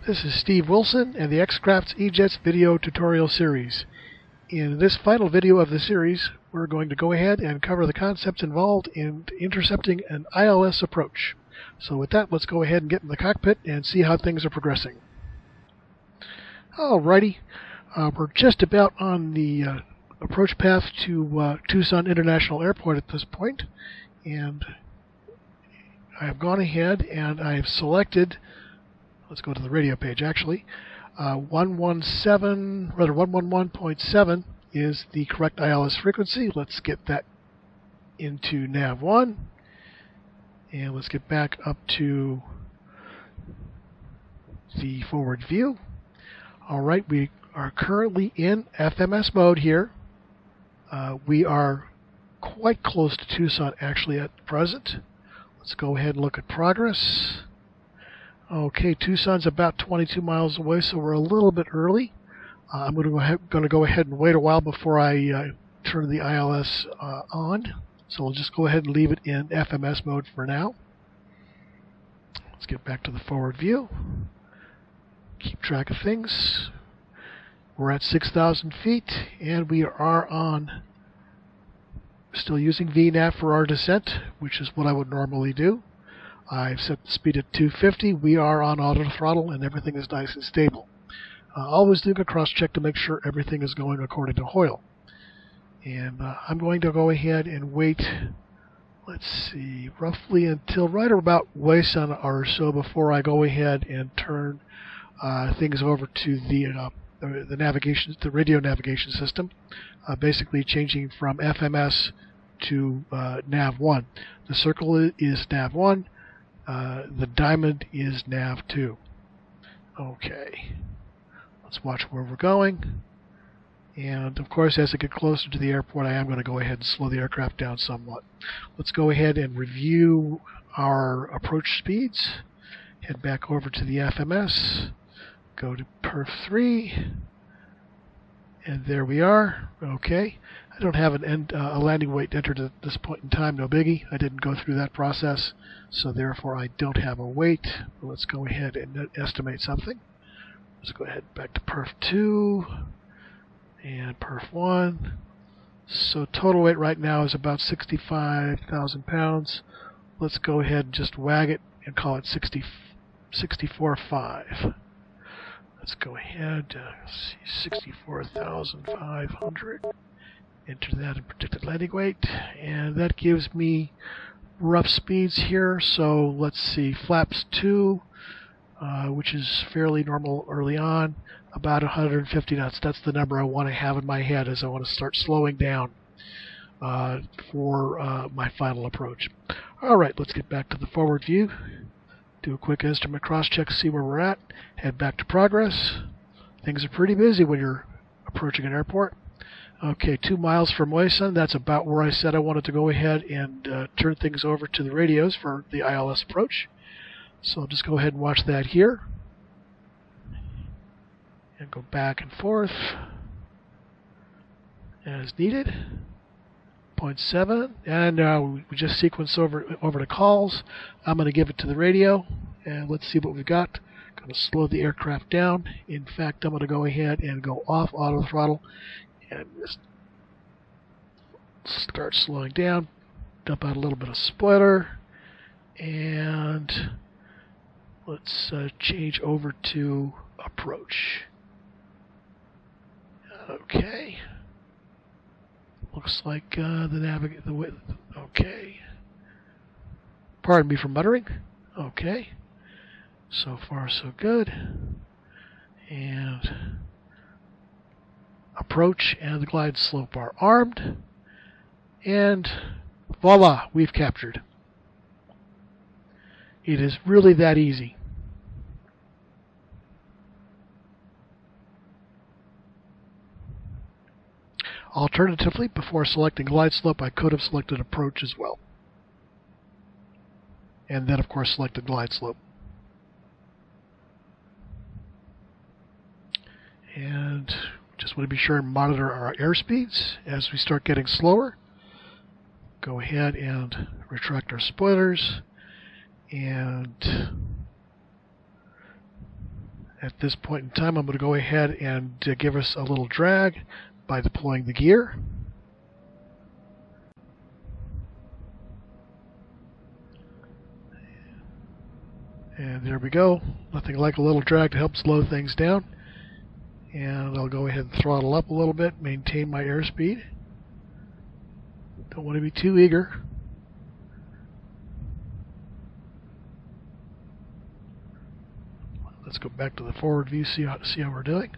This is Steve Wilson and the X-Crafts E-Jets video tutorial series. In this final video of the series, we're going to go ahead and cover the concepts involved in intercepting an ILS approach. So with that, let's go ahead and get in the cockpit and see how things are progressing. Alrighty, we're just about on the approach path to Tucson International Airport at this point, and I've gone ahead and I've selected, let's go to the radio page actually, 111.7 is the correct ILS frequency. Let's get that into nav1, and let's get back up to the forward view. Alright, we are currently in FMS mode here. We are quite close to Tucson actually at present. Let's go ahead and look at progress. Okay, Tucson's about 22 miles away, so we're a little bit early. I'm going to go ahead and wait a while before I turn the ILS on. So we'll just go ahead and leave it in FMS mode for now. Let's get back to the forward view. Keep track of things. We're at 6,000 feet, and we are on, still using VNAV for our descent, which is what I would normally do. I've set the speed at 250. We are on auto throttle, and everything is nice and stable. Always doing a cross-check to make sure everything is going according to Hoyle. And I'm going to go ahead and wait, let's see, roughly until right about Wayson or so before I go ahead and turn things over to the navigation, the radio navigation system, basically changing from FMS to nav1. The circle is nav1. The diamond is nav2. Okay, let's watch where we're going. And of course, as I get closer to the airport, I am going to go ahead and slow the aircraft down somewhat. Let's go ahead and review our approach speeds. Head back over to the FMS. Go to perf 3. And there we are. Okay. I don't have a landing weight entered at this point in time, no biggie. I didn't go through that process, so therefore I don't have a weight. Let's go ahead and estimate something. Let's go ahead back to perf 2 and perf 1. So total weight right now is about 65,000 pounds. Let's go ahead and just wag it and call it 64.5. Let's go ahead, 64,500. Enter that in predicted landing weight, and that gives me rough speeds here. So let's see, flaps 2, which is fairly normal early on, about 150 knots. That's the number I want to have in my head as I want to start slowing down for my final approach. All right, let's get back to the forward view. Do a quick instrument cross-check to see where we're at. Head back to progress. Things are pretty busy when you're approaching an airport. Okay, 2 miles from Wayson. That's about where I said I wanted to go ahead and turn things over to the radios for the ILS approach. So I'll just go ahead and watch that here. And go back and forth as needed. 0.7, and we just sequence over to calls. I'm going to give it to the radio, and let's see what we've got. Going to slow the aircraft down. In fact, I'm going to go ahead and go off auto throttle and just start slowing down. Dump out a little bit of spoiler, and let's change over to approach. Okay. Looks like okay. Pardon me for muttering. Okay. So far, so good. And approach and the glide slope are armed. And voila, we've captured. It is really that easy. Alternatively, before selecting glide slope, I could have selected approach as well. And then, of course, selected glide slope. And just want to be sure and monitor our airspeeds as we start getting slower. Go ahead and retract our spoilers. And At this point in time, I'm going to go ahead and give us a little drag by deploying the gear. And there we go. Nothing like a little drag to help slow things down. And I'll go ahead and throttle up a little bit, maintain my airspeed. Don't want to be too eager. Let's go back to the forward view, see how we're doing.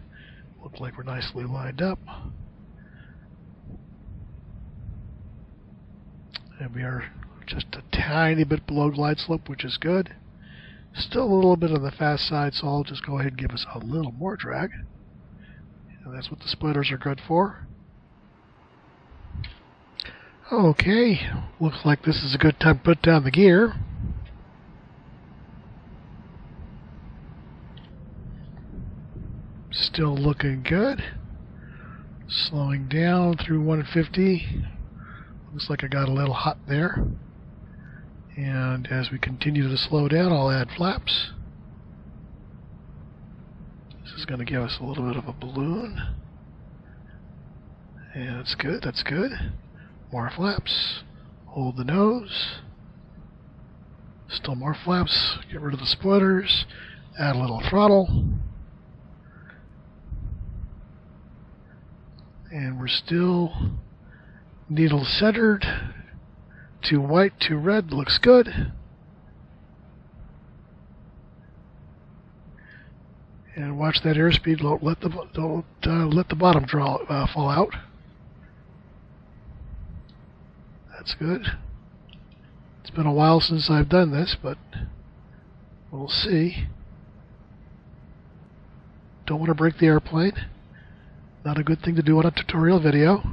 Looks like we're nicely lined up. And we are just a tiny bit below glide slope, which is good. Still a little bit on the fast side, so I'll just go ahead and give us a little more drag. And that's what the splitters are good for. Okay, looks like this is a good time to put down the gear. Still looking good. Slowing down through 150. Looks like I got a little hot there. And as we continue to slow down, I'll add flaps. This is going to give us a little bit of a balloon. And that's good, that's good. More flaps. Hold the nose. Still more flaps. Get rid of the splitters. Add a little throttle. And we're still needle centered. Too white, too red, looks good. And watch that airspeed. Don't let the bottom fall out. That's good. It's been a while since I've done this, but we'll see. Don't want to break the airplane. Not a good thing to do on a tutorial video.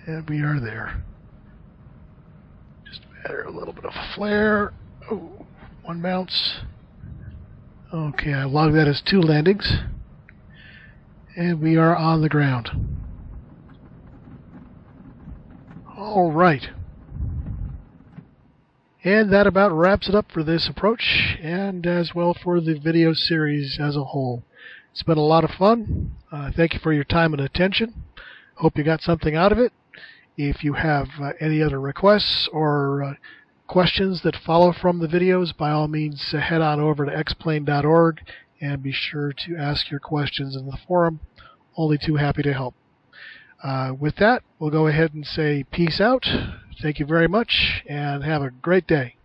And we are there. Just add a little bit of a flare. Oh, one bounce. Okay, I log that as 2 landings. And we are on the ground. All right. And that about wraps it up for this approach, and as well for the video series as a whole. It's been a lot of fun. Thank you for your time and attention. Hope you got something out of it. If you have any other requests or questions that follow from the videos, by all means head on over to xplane.org and be sure to ask your questions in the forum. Only too happy to help. With that, we'll go ahead and say peace out. Thank you very much and have a great day.